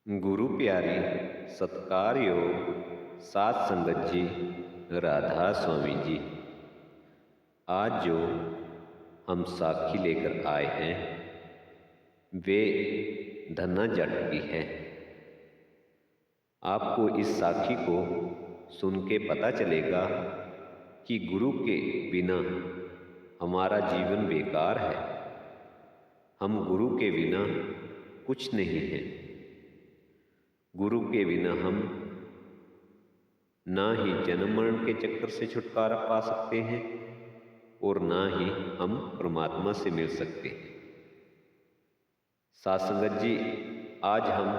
गुरु प्यारी सत्कार योग सात संगत जी राधा स्वामी जी। आज जो हम साखी लेकर आए हैं वे धन्ना जट की है। आपको इस साखी को सुन के पता चलेगा कि गुरु के बिना हमारा जीवन बेकार है। हम गुरु के बिना कुछ नहीं हैं। गुरु के बिना हम ना ही जन्म मरण के चक्कर से छुटकारा पा सकते हैं और ना ही हम परमात्मा से मिल सकते हैं। साथ संगत जी, आज हम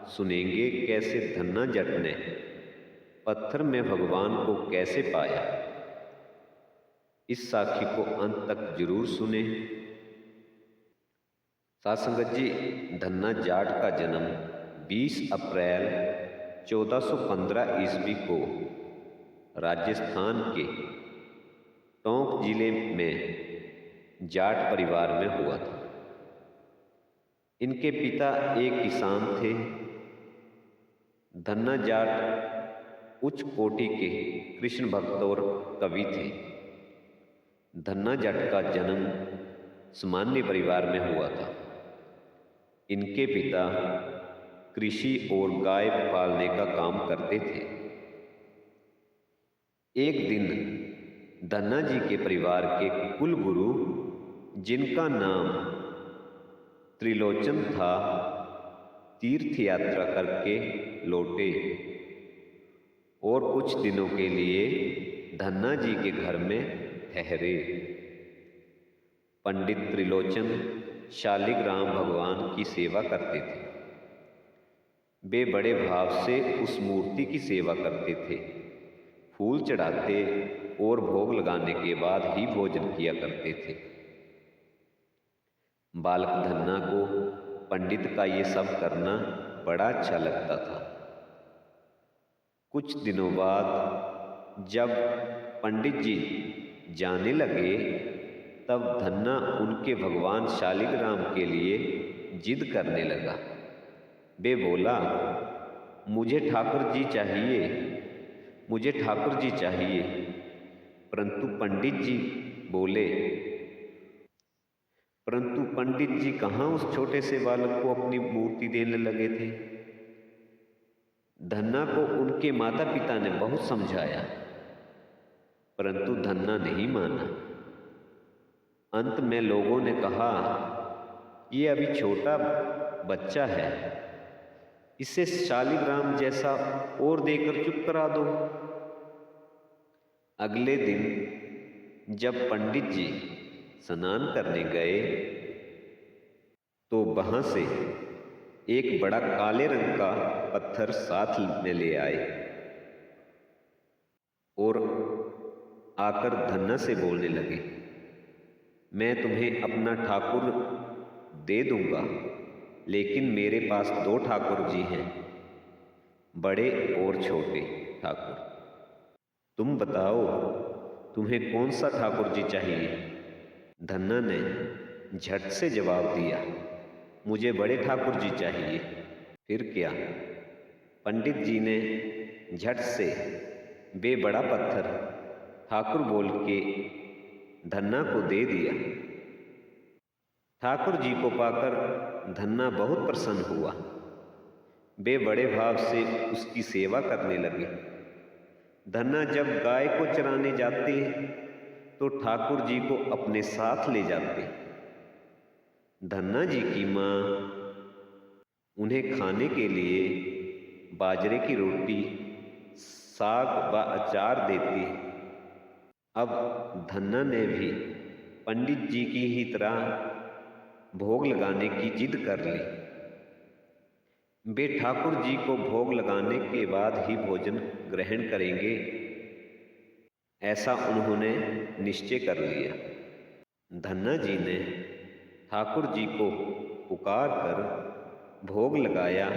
सुनेंगे कैसे धन्ना जट ने पत्थर में भगवान को कैसे पाया। इस साखी को अंत तक जरूर सुने। साथ संगत जी, धन्ना जाट का जन्म 20 अप्रैल 1415 ईस्वी को राजस्थान के टोंक जिले में जाट परिवार में हुआ था। इनके पिता एक किसान थे। धन्ना जाट उच्च कोटि के कृष्ण भक्त और कवि थे। धन्ना जाट का जन्म सामान्य परिवार में हुआ था। इनके पिता कृषि और गाय पालने का काम करते थे। एक दिन धन्ना जी के परिवार के कुल गुरु, जिनका नाम त्रिलोचन था, तीर्थ यात्रा करके लौटे और कुछ दिनों के लिए धन्ना जी के घर में ठहरे। पंडित त्रिलोचन शालिग्राम भगवान की सेवा करते थे। वे बड़े भाव से उस मूर्ति की सेवा करते थे। फूल चढ़ाते और भोग लगाने के बाद ही भोजन किया करते थे। बालक धन्ना को पंडित का ये सब करना बड़ा अच्छा लगता था। कुछ दिनों बाद जब पंडित जी जाने लगे तब धन्ना उनके भगवान शालिग्राम के लिए जिद करने लगा। वे बोला, मुझे ठाकुर जी चाहिए, मुझे ठाकुर जी चाहिए। परंतु पंडित जी कहाँ उस छोटे से बालक को अपनी मूर्ति देने लगे थे। धन्ना को उनके माता पिता ने बहुत समझाया, परंतु धन्ना नहीं माना। अंत में लोगों ने कहा, ये अभी छोटा बच्चा है, इसे शालिग्राम जैसा और देकर चुप करा दो। अगले दिन जब पंडित जी स्नान करने गए तो वहां से एक बड़ा काले रंग का पत्थर साथ में ले आए और आकर धन्ना से बोलने लगे, मैं तुम्हें अपना ठाकुर दे दूंगा, लेकिन मेरे पास 2 ठाकुर जी हैं, बड़े और छोटे ठाकुर। तुम बताओ तुम्हें कौन सा ठाकुर जी चाहिए। धन्ना ने झट से जवाब दिया, मुझे बड़े ठाकुर जी चाहिए। फिर क्या, पंडित जी ने झट से वे बड़ा पत्थर ठाकुर बोल के धन्ना को दे दिया। ठाकुर जी को पाकर धन्ना बहुत प्रसन्न हुआ। वे बड़े भाव से उसकी सेवा करने लगे। धन्ना जब गाय को चराने जाते तो ठाकुर जी को अपने साथ ले जाते। धन्ना जी की माँ उन्हें खाने के लिए बाजरे की रोटी, साग व अचार देती। अब धन्ना ने भी पंडित जी की ही तरह भोग लगाने की जिद कर ली। वे ठाकुर जी को भोग लगाने के बाद ही भोजन ग्रहण करेंगे, ऐसा उन्होंने निश्चय कर लिया। धन्ना जी ने ठाकुर जी को पुकार कर भोग लगाया,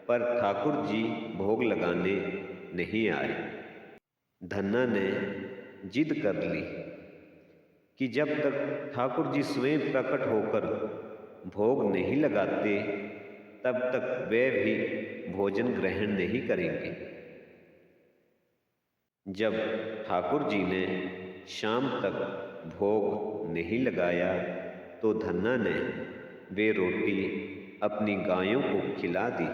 पर ठाकुर जी भोग लगाने नहीं आए। धन्ना ने जिद कर ली कि जब तक ठाकुर जी स्वयं प्रकट होकर भोग नहीं लगाते तब तक वे भी भोजन ग्रहण नहीं करेंगे। जब ठाकुर जी ने शाम तक भोग नहीं लगाया तो धन्ना ने वे रोटी अपनी गायों को खिला दी।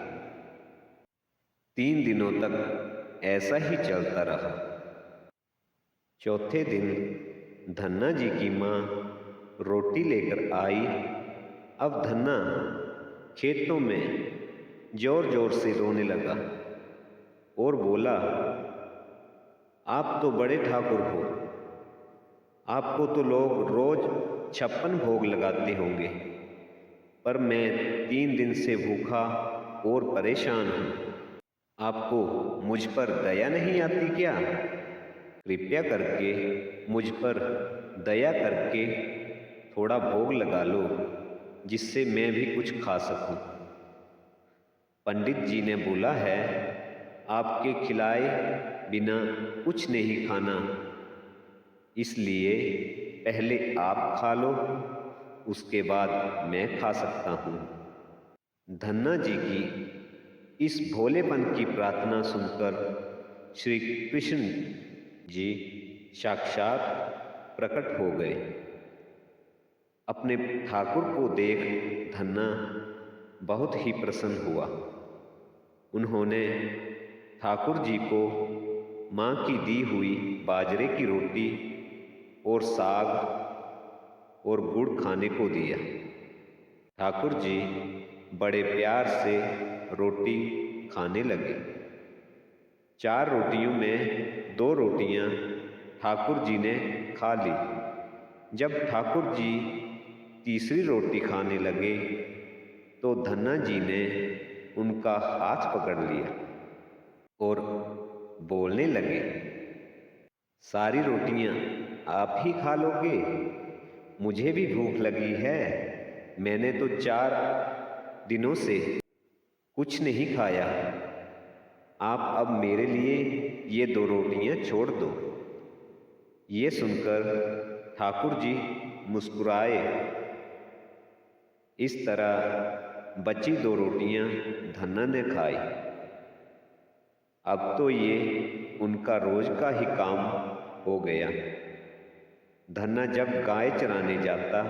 3 दिनों तक ऐसा ही चलता रहा। चौथे दिन धन्ना जी की माँ रोटी लेकर आई। अब धन्ना खेतों में जोर जोर से रोने लगा और बोला, आप तो बड़े ठाकुर हो, आपको तो लोग रोज 56 भोग लगाते होंगे, पर मैं 3 दिन से भूखा और परेशान हूँ। आपको मुझ पर दया नहीं आती क्या? कृपया करके मुझ पर दया करके थोड़ा भोग लगा लो, जिससे मैं भी कुछ खा सकूं। पंडित जी ने बोला है, आपके खिलाए बिना कुछ नहीं खाना, इसलिए पहले आप खा लो, उसके बाद मैं खा सकता हूँ। धन्ना जी की इस भोलेपन की प्रार्थना सुनकर श्री कृष्ण जी साक्षात प्रकट हो गए। अपने ठाकुर को देख धन्ना बहुत ही प्रसन्न हुआ। उन्होंने ठाकुर जी को माँ की दी हुई बाजरे की रोटी और साग और गुड़ खाने को दिया। ठाकुर जी बड़े प्यार से रोटी खाने लगे। 4 रोटियों में 2 रोटियां ठाकुर जी ने खा ली। जब ठाकुर जी तीसरी रोटी खाने लगे तो धन्ना जी ने उनका हाथ पकड़ लिया और बोलने लगे, सारी रोटियां आप ही खा लोगे? मुझे भी भूख लगी है। मैंने तो 4 दिनों से कुछ नहीं खाया। आप अब मेरे लिए ये 2 रोटियां छोड़ दो। ये सुनकर ठाकुर जी मुस्कुराए। इस तरह बची 2 रोटियां धन्ना ने खाई। अब तो ये उनका रोज का ही काम हो गया। धन्ना जब गाय चराने जाता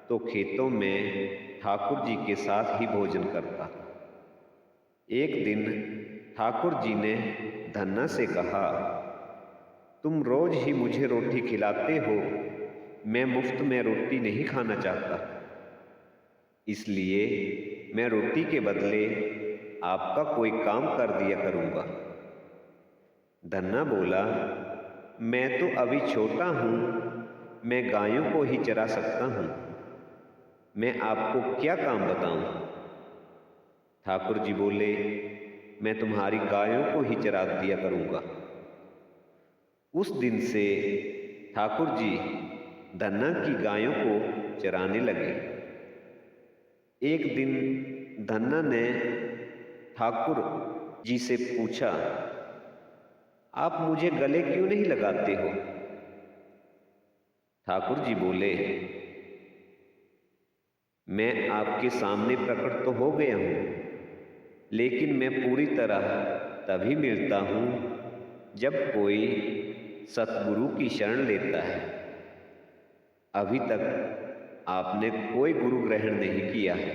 तो खेतों में ठाकुर जी के साथ ही भोजन करता। एक दिन ठाकुर जी ने धन्ना से कहा, तुम रोज ही मुझे रोटी खिलाते हो, मैं मुफ्त में रोटी नहीं खाना चाहता, इसलिए मैं रोटी के बदले आपका कोई काम कर दिया करूँगा। धन्ना बोला, मैं तो अभी छोटा हूँ, मैं गायों को ही चरा सकता हूँ, मैं आपको क्या काम बताऊँ? ठाकुर जी बोले, मैं तुम्हारी गायों को ही चरा दिया करूँगा। उस दिन से ठाकुर जी धन्ना की गायों को चराने लगे। एक दिन धन्ना ने ठाकुर जी से पूछा, आप मुझे गले क्यों नहीं लगाते हो? ठाकुर जी बोले, मैं आपके सामने प्रकट तो हो गया हूँ, लेकिन मैं पूरी तरह तभी मिलता हूँ जब कोई सतगुरु की शरण लेता है। अभी तक आपने कोई गुरु ग्रहण नहीं किया है,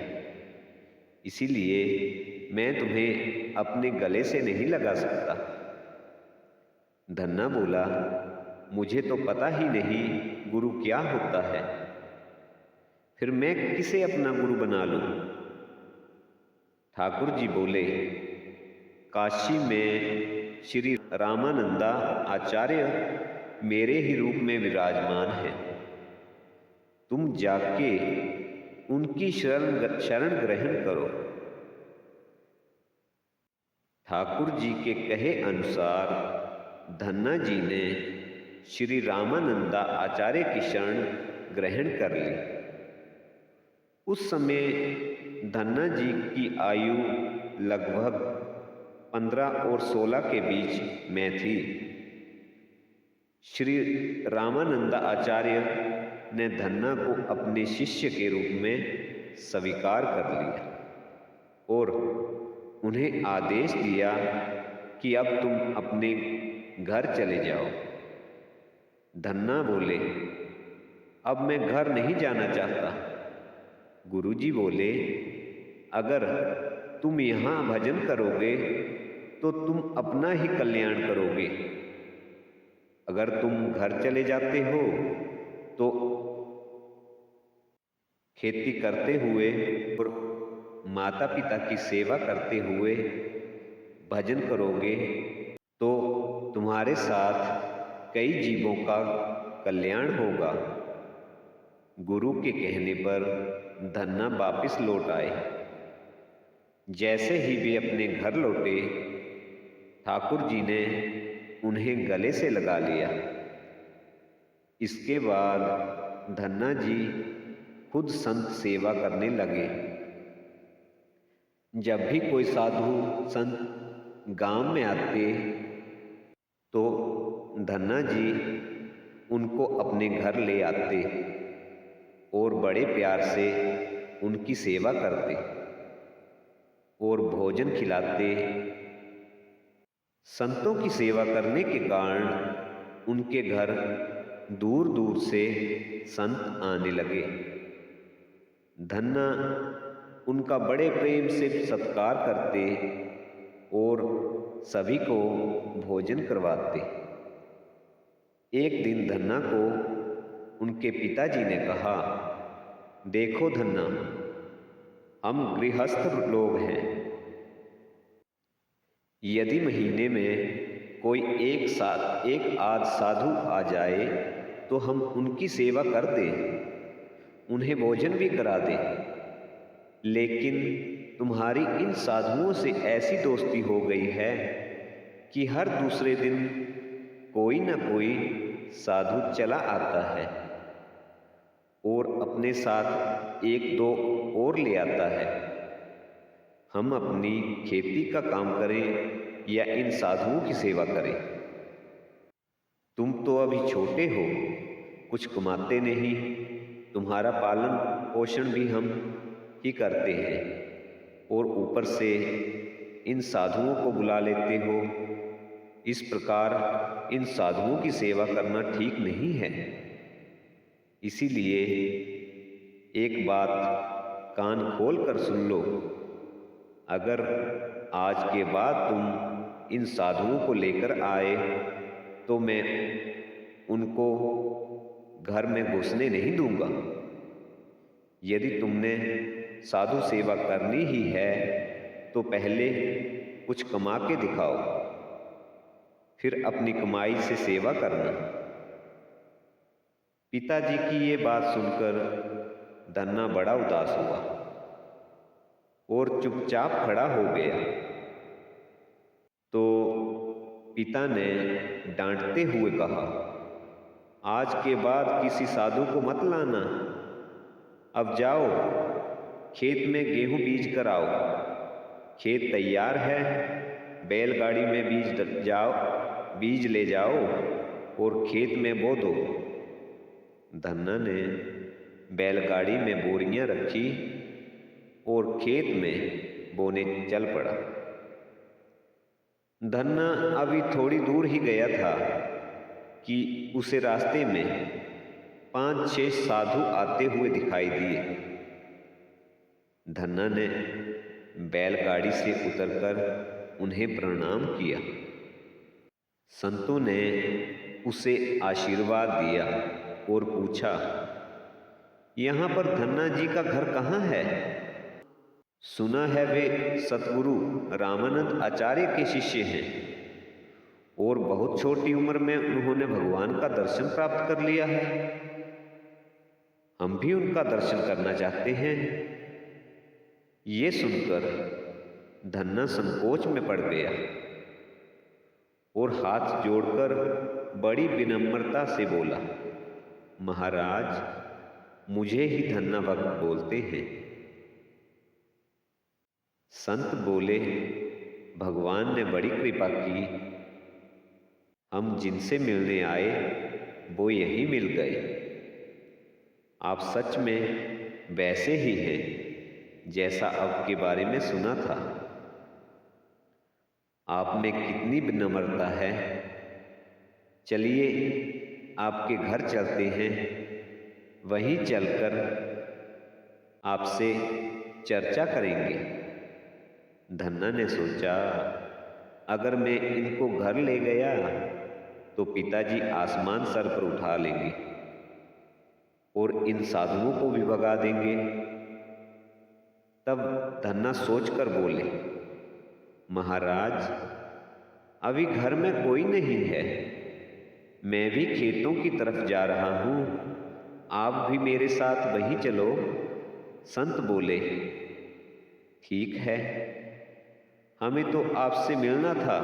इसीलिए मैं तुम्हें अपने गले से नहीं लगा सकता। धन्ना बोला, मुझे तो पता ही नहीं गुरु क्या होता है, फिर मैं किसे अपना गुरु बना लूं? ठाकुर जी बोले, काशी में श्री रामानंदा आचार्य मेरे ही रूप में विराजमान है। तुम जाके उनकी शरण ग्रहण करो। ठाकुर जी के कहे अनुसार धन्ना जी ने श्री रामानंदा आचार्य की शरण ग्रहण कर ली। उस समय धन्ना जी की आयु लगभग 15 और 16 के बीच में थी। श्री रामानंदा आचार्य ने धन्ना को अपने शिष्य के रूप में स्वीकार कर लिया और उन्हें आदेश दिया कि अब तुम अपने घर चले जाओ। धन्ना बोले, अब मैं घर नहीं जाना चाहता। गुरुजी बोले, अगर तुम यहाँ भजन करोगे तो तुम अपना ही कल्याण करोगे। अगर तुम घर चले जाते हो तो खेती करते हुए और माता पिता की सेवा करते हुए भजन करोगे तो तुम्हारे साथ कई जीवों का कल्याण होगा। गुरु के कहने पर धन्ना वापिस लौट आए। जैसे ही वे अपने घर लौटे, ठाकुर जी ने उन्हें गले से लगा लिया। इसके बाद धन्ना जी खुद संत सेवा करने लगे। जब भी कोई साधु संत गांव में आते तो धन्ना जी उनको अपने घर ले आते और बड़े प्यार से उनकी सेवा करते और भोजन खिलाते। संतों की सेवा करने के कारण उनके घर दूर दूर से संत आने लगे। धन्ना उनका बड़े प्रेम से सत्कार करते और सभी को भोजन करवाते। एक दिन धन्ना को उनके पिताजी ने कहा, देखो धन्ना, हम गृहस्थ लोग हैं। यदि महीने में कोई एक आध साधु आ जाए तो हम उनकी सेवा कर दें, उन्हें भोजन भी करा दें। लेकिन तुम्हारी इन साधुओं से ऐसी दोस्ती हो गई है कि हर दूसरे दिन कोई न कोई साधु चला आता है और अपने साथ एक दो और ले आता है। हम अपनी खेती का काम करें या इन साधुओं की सेवा करें। तुम तो अभी छोटे हो, कुछ कमाते नहीं, तुम्हारा पालन पोषण भी हम ही करते हैं और ऊपर से इन साधुओं को बुला लेते हो। इस प्रकार इन साधुओं की सेवा करना ठीक नहीं है। इसीलिए एक बात कान खोल कर सुन लो, अगर आज के बाद तुम इन साधुओं को लेकर आए तो मैं उनको घर में घुसने नहीं दूंगा। यदि तुमने साधु सेवा करनी ही है तो पहले कुछ कमा के दिखाओ, फिर अपनी कमाई से सेवा करना। पिताजी की ये बात सुनकर धन्ना बड़ा उदास हुआ और चुपचाप खड़ा हो गया। तो पिता ने डांटते हुए कहा, आज के बाद किसी साधु को मत लाना। अब जाओ, खेत में गेहूं बीज कर आओ। खेत तैयार है, बैलगाड़ी में बीज ले जाओ और खेत में बो दो। धन्ना ने बैलगाड़ी में बोरियां रखी और खेत में बोने चल पड़ा। धन्ना अभी थोड़ी दूर ही गया था कि उसे रास्ते में 5-6 साधु आते हुए दिखाई दिए। धन्ना ने बैलगाड़ी से उतरकर उन्हें प्रणाम किया। संतों ने उसे आशीर्वाद दिया और पूछा, यहाँ पर धन्ना जी का घर कहाँ है? सुना है वे सतगुरु रामानंद आचार्य के शिष्य हैं और बहुत छोटी उम्र में उन्होंने भगवान का दर्शन प्राप्त कर लिया है। हम भी उनका दर्शन करना चाहते हैं। ये सुनकर धन्ना संकोच में पड़ गया और हाथ जोड़कर बड़ी विनम्रता से बोला, महाराज, मुझे ही धन्ना भक्त बोलते हैं। संत बोले, भगवान ने बड़ी कृपा की, हम जिनसे मिलने आए वो यहीं मिल गए। आप सच में वैसे ही हैं जैसा आपके बारे में सुना था। आप में कितनी विनम्रता है। चलिए आपके घर चलते हैं, वहीं चलकर आपसे चर्चा करेंगे। धन्ना ने सोचा, अगर मैं इनको घर ले गया तो पिताजी आसमान सर पर उठा लेंगे और इन साधुओं को भी भगा देंगे। तब धन्ना सोचकर बोले, महाराज, अभी घर में कोई नहीं है, मैं भी खेतों की तरफ जा रहा हूं, आप भी मेरे साथ वहीं चलो। संत बोले, ठीक है, हमें तो आपसे मिलना था,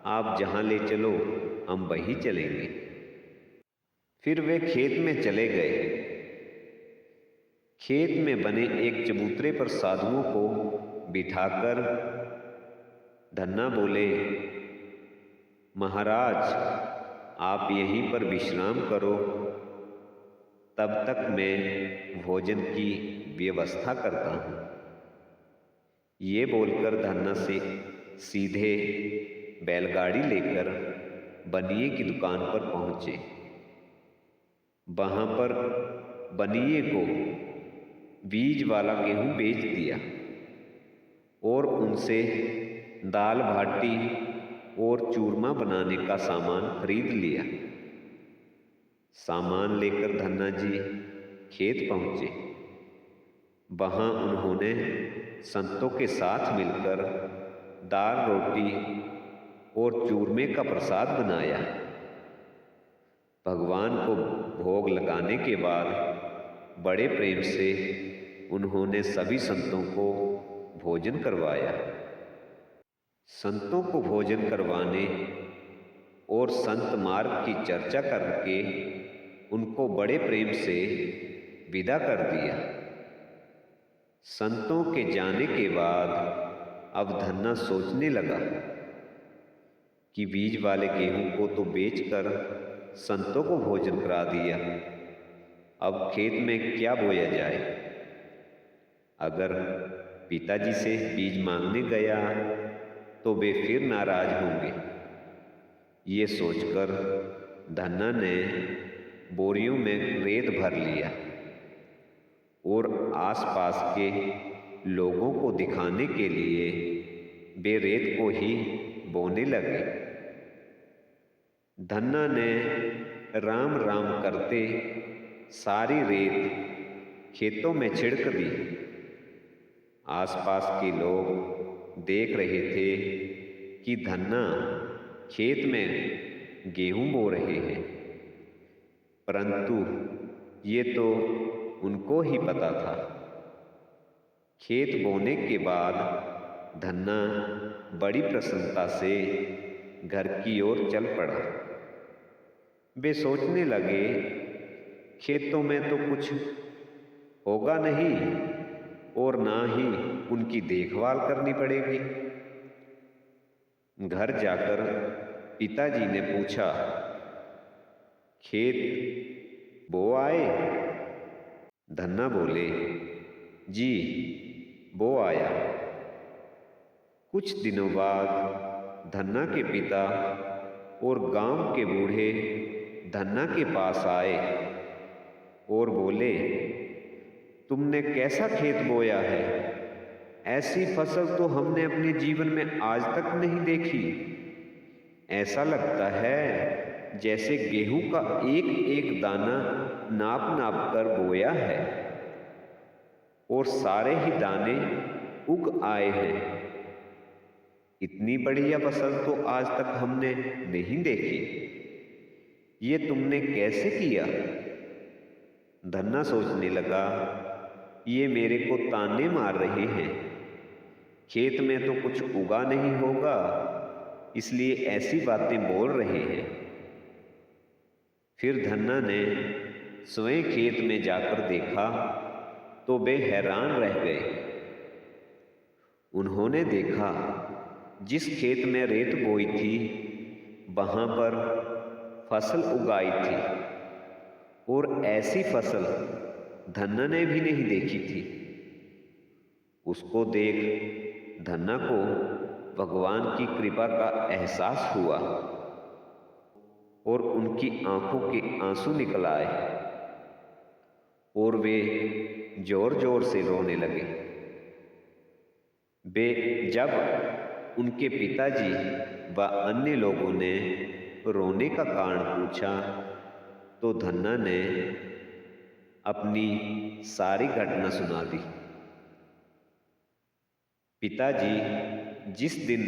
आप जहां ले चलो हम वहीं चलेंगे। फिर वे खेत में चले गए। खेत में बने एक चबूतरे पर साधुओं को बिठाकर धन्ना बोले, महाराज, आप यहीं पर विश्राम करो, तब तक मैं भोजन की व्यवस्था करता हूं। ये बोलकर धन्ना से सीधे बैलगाड़ी लेकर बनिए की दुकान पर पहुंचे। वहां पर बनिए को बीज वाला गेहूं बेच दिया और उनसे दाल बाटी और चूरमा बनाने का सामान खरीद लिया। सामान लेकर धन्ना जी खेत पहुंचे। वहां उन्होंने संतों के साथ मिलकर दाल रोटी और चूरमे का प्रसाद बनाया। भगवान को भोग लगाने के बाद बड़े प्रेम से उन्होंने सभी संतों को भोजन करवाया। संतों को भोजन करवाने और संत मार्ग की चर्चा करके उनको बड़े प्रेम से विदा कर दिया। संतों के जाने के बाद अब धन्ना सोचने लगा कि बीज वाले गेहूं को तो बेचकर संतों को भोजन करा दिया, अब खेत में क्या बोया जाए। अगर पिताजी से बीज मांगने गया तो वे फिर नाराज होंगे। ये सोचकर धन्ना ने बोरियों में रेत भर लिया और आसपास के लोगों को दिखाने के लिए वे रेत को ही बोने लगे। धन्ना ने राम राम करते सारी रेत खेतों में छिड़क दी। आसपास के लोग देख रहे थे कि धन्ना खेत में गेहूं बो रहे हैं, परंतु ये तो उनको ही पता था। खेत बोने के बाद धन्ना बड़ी प्रसन्नता से घर की ओर चल पड़ा। वे सोचने लगे, खेतों में तो कुछ होगा नहीं और ना ही उनकी देखभाल करनी पड़ेगी। घर जाकर पिताजी ने पूछा, खेत बो आए? धन्ना बोले, जी बो आया। कुछ दिनों बाद धन्ना के पिता और गांव के बूढ़े धन्ना के पास आए और बोले, तुमने कैसा खेत बोया है? ऐसी फसल तो हमने अपने जीवन में आज तक नहीं देखी। ऐसा लगता है जैसे गेहूं का एक एक दाना नाप नाप कर बोया है और सारे ही दाने उग आए हैं। इतनी बढ़िया फसल तो आज तक हमने नहीं देखी। ये तुमने कैसे किया? धन्ना सोचने लगा, ये मेरे को ताने मार रहे हैं। खेत में तो कुछ उगा नहीं होगा, इसलिए ऐसी बातें बोल रहे हैं। फिर धन्ना ने स्वयं खेत में जाकर देखा तो वे हैरान रह गए। उन्होंने देखा, जिस खेत में रेत बोई थी वहां पर फसल उगाई थी और ऐसी फसल धन्ना ने भी नहीं देखी थी। उसको देख धन्ना को भगवान की कृपा का एहसास हुआ और उनकी आंखों के आंसू निकल आए और वे जोर जोर से रोने लगे। वे जब उनके पिताजी व अन्य लोगों ने रोने का कारण पूछा तो धन्ना ने अपनी सारी घटना सुना दी। पिताजी, जिस दिन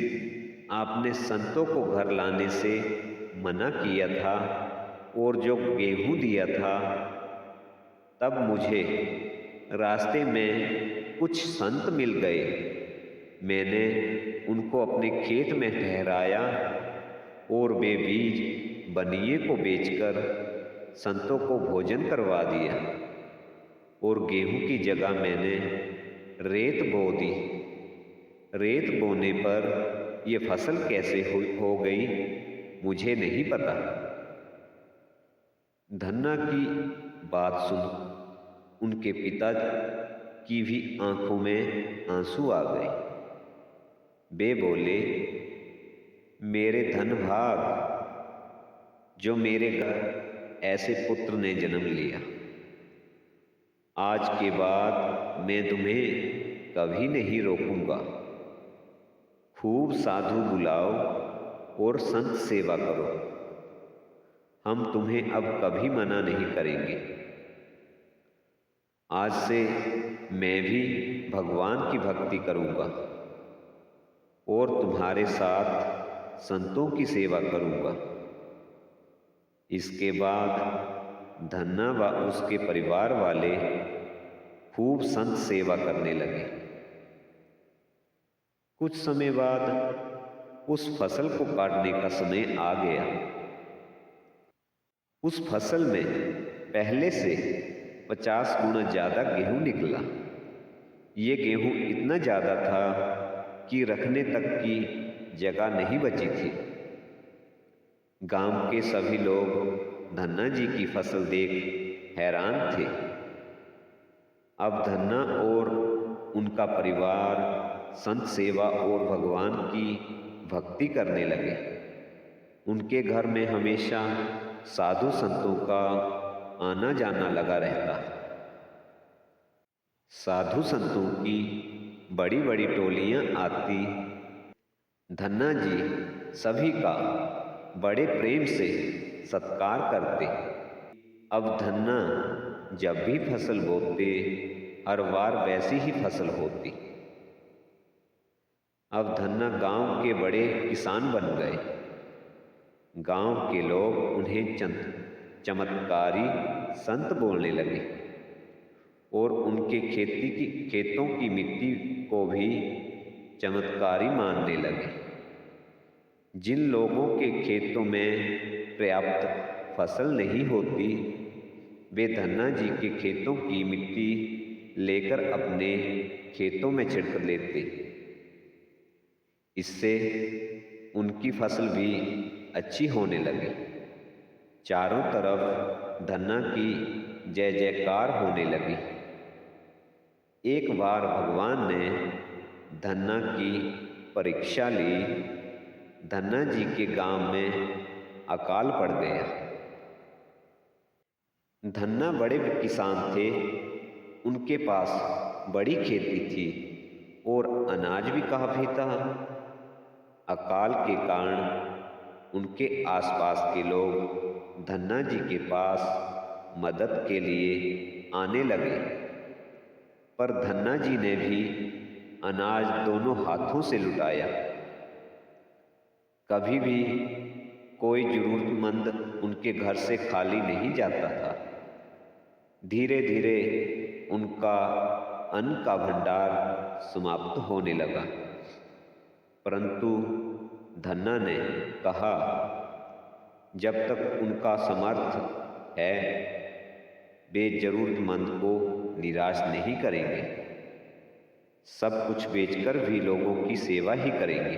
आपने संतों को घर लाने से मना किया था और जो गेहूं दिया था, तब मुझे रास्ते में कुछ संत मिल गए। मैंने उनको अपने खेत में ठहराया और वे बीज बनिए को बेचकर संतों को भोजन करवा दिया और गेहूं की जगह मैंने रेत बो दी। रेत बोने पर ये फसल कैसे हो गई मुझे नहीं पता। धन्ना की बात सुन उनके पिता की भी आंखों में आंसू आ गए। वे बोले, मेरे धन भाग, जो मेरे घर ऐसे पुत्र ने जन्म लिया। आज के बाद मैं तुम्हें कभी नहीं रोकूंगा। खूब साधु बुलाओ और संत सेवा करो। हम तुम्हें अब कभी मना नहीं करेंगे। आज से मैं भी भगवान की भक्ति करूंगा और तुम्हारे साथ संतों की सेवा करूंगा। इसके बाद धन्ना व उसके परिवार वाले खूब संत सेवा करने लगे। कुछ समय बाद उस फसल को काटने का समय आ गया। उस फसल में पहले से 50 गुना ज्यादा गेहूं निकला। ये गेहूं इतना ज्यादा था कि रखने तक की जगह नहीं बची थी। गांव के सभी लोग धन्ना जी की फसल देख हैरान थे। अब धन्ना और उनका परिवार संत सेवा और भगवान की भक्ति करने लगे। उनके घर में हमेशा साधु संतों का आना जाना लगा रहता। साधु संतों की बड़ी बड़ी टोलियां आती। धन्ना जी सभी का बड़े प्रेम से सत्कार करते। अब धन्ना जब भी फसल बोते हर बार वैसी ही फसल होती। अब धन्ना गांव के बड़े किसान बन गए। गांव के लोग उन्हें चमत्कारी संत बोलने लगे और उनके खेतों की मिट्टी को भी चमत्कारी मानने लगे। जिन लोगों के खेतों में पर्याप्त फसल नहीं होती, वे धन्ना जी के खेतों की मिट्टी लेकर अपने खेतों में छिड़क देते। इससे उनकी फसल भी अच्छी होने लगी। चारों तरफ धन्ना की जय जयकार होने लगी। एक बार भगवान ने धन्ना की परीक्षा ली। धन्ना जी के गांव में अकाल पड़ गया। धन्ना बड़े किसान थे। उनके पास बड़ी खेती थी और अनाज भी काफी था। अकाल के कारण उनके आसपास के लोग धन्ना जी के पास मदद के लिए आने लगे, पर धन्ना जी ने भी अनाज दोनों हाथों से लुटाया। कभी भी कोई जरूरतमंद उनके घर से खाली नहीं जाता था। धीरे धीरे उनका अन्न का भंडार समाप्त होने लगा। परंतु धन्ना ने कहा, जब तक उनका समर्थ है वे जरूरतमंद को निराश नहीं करेंगे। सब कुछ बेचकर भी लोगों की सेवा ही करेंगे।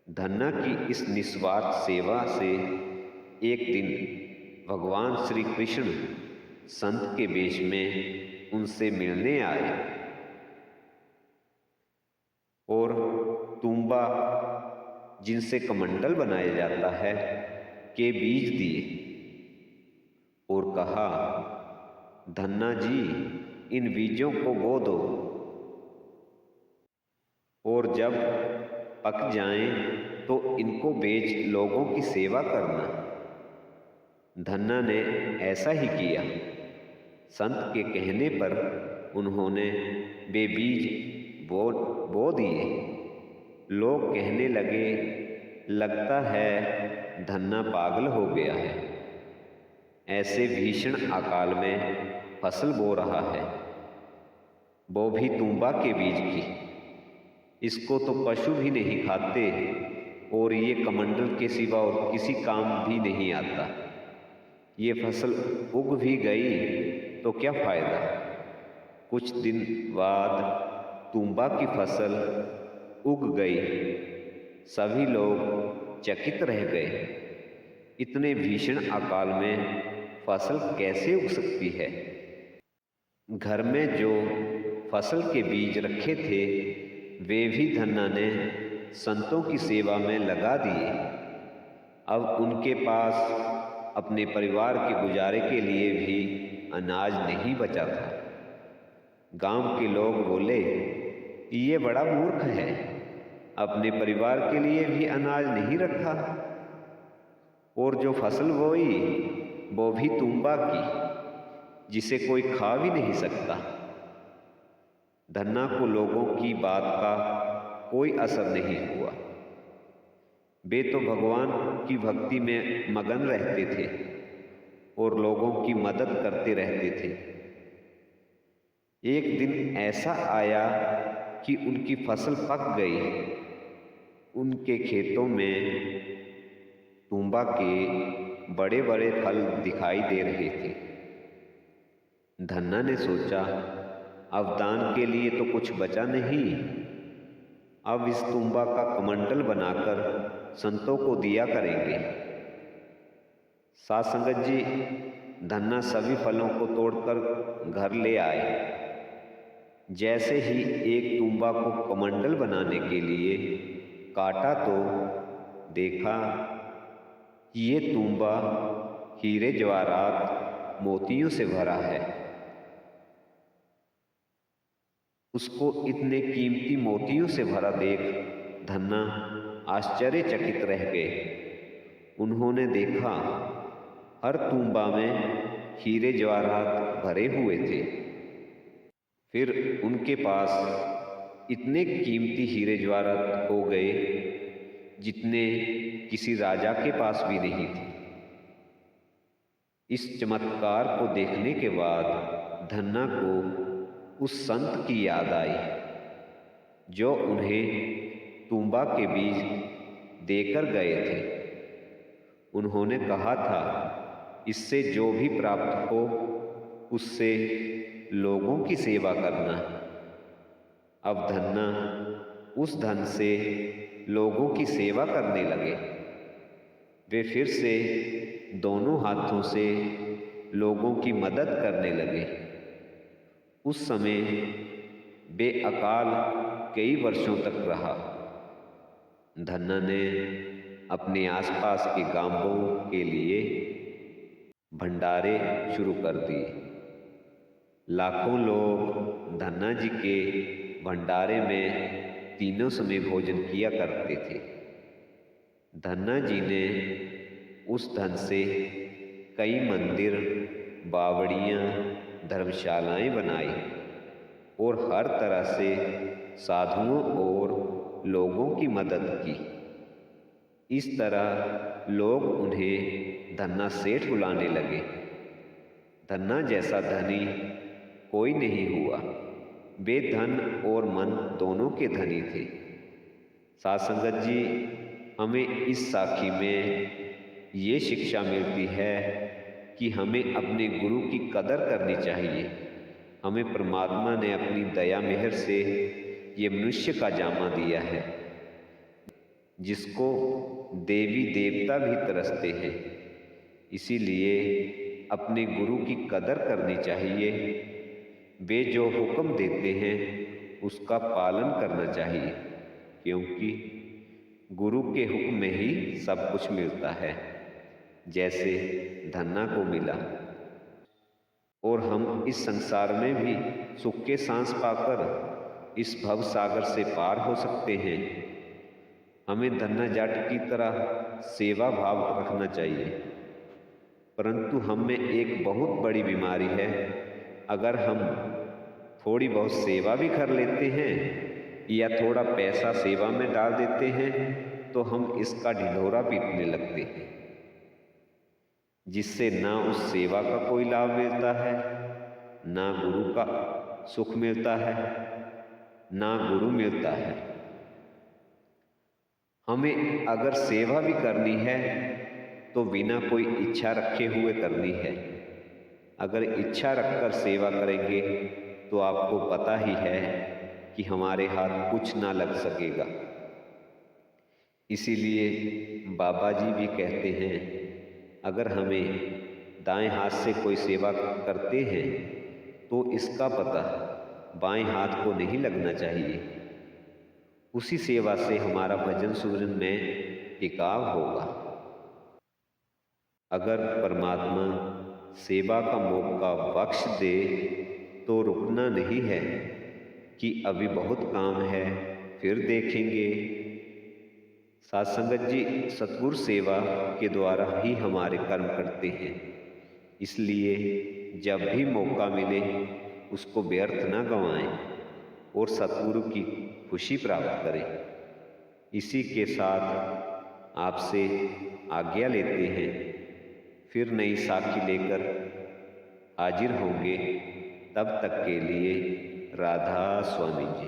धन्ना की इस निस्वार्थ सेवा से एक दिन भगवान श्री कृष्ण संत के वेश में उनसे मिलने आए। और तुम्बा जिनसे कमंडल बनाया जाता है के बीज दिए और कहा, धन्ना जी, इन बीजों को बो दो और जब पक जाएं तो इनको बेच लोगों की सेवा करना। धन्ना ने ऐसा ही किया। संत के कहने पर उन्होंने वे बीज बो दिए। लोग कहने लगे, लगता है धन्ना पागल हो गया है, ऐसे भीषण अकाल में फसल बो रहा है, वो भी तुम्बा के बीज की। इसको तो पशु भी नहीं खाते और ये कमंडल के सिवा और किसी काम भी नहीं आता। ये फसल उग भी गई तो क्या फायदा। कुछ दिन बाद तुम्बा की फसल उग गई। सभी लोग चकित रह गए। इतने भीषण अकाल में फसल कैसे उग सकती है। घर में जो फसल के बीज रखे थे वे भी धन्ना ने संतों की सेवा में लगा दिए। अब उनके पास अपने परिवार के गुजारे के लिए भी अनाज नहीं बचा था। गांव के लोग बोले, ये बड़ा मूर्ख है, अपने परिवार के लिए भी अनाज नहीं रखा और जो फसल बोई वो भी तुम्बा की, जिसे कोई खा भी नहीं सकता। धन्ना को लोगों की बात का कोई असर नहीं हुआ। वे तो भगवान की भक्ति में मगन रहते थे और लोगों की मदद करते रहते थे। एक दिन ऐसा आया कि उनकी फसल पक गई। उनके खेतों में तुम्बा के बड़े बड़े फल दिखाई दे रहे थे। धन्ना ने सोचा, अब दान के लिए तो कुछ बचा नहीं, अब इस तुम्बा का कमंडल बनाकर संतों को दिया करेंगे। साध संगत जी, धन्ना सभी फलों को तोड़कर घर ले आए। जैसे ही एक तुम्बा को कमंडल बनाने के लिए काटा तो देखा कि ये तुम्बा हीरे जवाहरात मोतियों से भरा है। उसको इतने कीमती मोतियों से भरा देख धन्ना आश्चर्यचकित रह गए। उन्होंने देखा हर तुम्बा में हीरे जवाहरात भरे हुए थे। फिर उनके पास इतने कीमती हीरे जवाहरात हो गए जितने किसी राजा के पास भी नहीं थे। इस चमत्कार को देखने के बाद धन्ना को उस संत की याद आई जो उन्हें तुम्बा के बीज देकर गए थे। उन्होंने कहा था, इससे जो भी प्राप्त हो उससे लोगों की सेवा करना। अब धन्ना उस धन से लोगों की सेवा करने लगे। वे फिर से दोनों हाथों से लोगों की मदद करने लगे। उस समय बेअकाल कई वर्षों तक रहा। धन्ना ने अपने आसपास के गांवों के लिए भंडारे शुरू कर दिए। लाखों लोग धन्ना जी के भंडारे में तीनों समय भोजन किया करते थे। धन्ना जी ने उस धन से कई मंदिर, बावड़ियाँ, धर्मशालाएं बनाई और हर तरह से साधुओं और लोगों की मदद की। इस तरह लोग उन्हें धन्ना सेठ बुलाने लगे। धन्ना जैसा धनी कोई नहीं हुआ। वे धन और मन दोनों के धनी थे। साध संगत जी, हमें इस साखी में ये शिक्षा मिलती है कि हमें अपने गुरु की कदर करनी चाहिए। हमें परमात्मा ने अपनी दया मेहर से ये मनुष्य का जामा दिया है जिसको देवी देवता भी तरसते हैं। इसीलिए अपने गुरु की कदर करनी चाहिए। वे जो हुक्म देते हैं उसका पालन करना चाहिए। क्योंकि गुरु के हुक्म में ही सब कुछ मिलता है, जैसे धन्ना को मिला। और हम इस संसार में भी सुख के सांस पाकर इस भव सागर से पार हो सकते हैं। हमें धन्ना जाट की तरह सेवा भाव रखना चाहिए, परंतु हम में एक बहुत बड़ी बीमारी है। अगर हम थोड़ी बहुत सेवा भी कर लेते हैं या थोड़ा पैसा सेवा में डाल देते हैं तो हम इसका ढिढोरा पीटने लगते हैं, जिससे ना उस सेवा का कोई लाभ मिलता है, ना गुरु का सुख मिलता है, ना गुरु मिलता है। हमें अगर सेवा भी करनी है तो बिना कोई इच्छा रखे हुए करनी है। अगर इच्छा रखकर सेवा करेंगे तो आपको पता ही है कि हमारे हाथ कुछ ना लग सकेगा। इसीलिए बाबा जी भी कहते हैं, अगर हमें दाएं हाथ से कोई सेवा करते हैं तो इसका पता बाएं हाथ को नहीं लगना चाहिए। उसी सेवा से हमारा भजन सुमिरन में टिकाव होगा। अगर परमात्मा सेवा का मौका बख्श दे तो रुकना नहीं है कि अभी बहुत काम है, फिर देखेंगे। साध संगत जी, सतगुरु सेवा के द्वारा ही हमारे कर्म करते हैं, इसलिए जब भी मौका मिले उसको व्यर्थ ना गंवाएं और सतगुरु की खुशी प्राप्त करें। इसी के साथ आपसे आज्ञा लेते हैं, फिर नई साखी लेकर हाजिर होंगे। तब तक के लिए राधा स्वामी जी।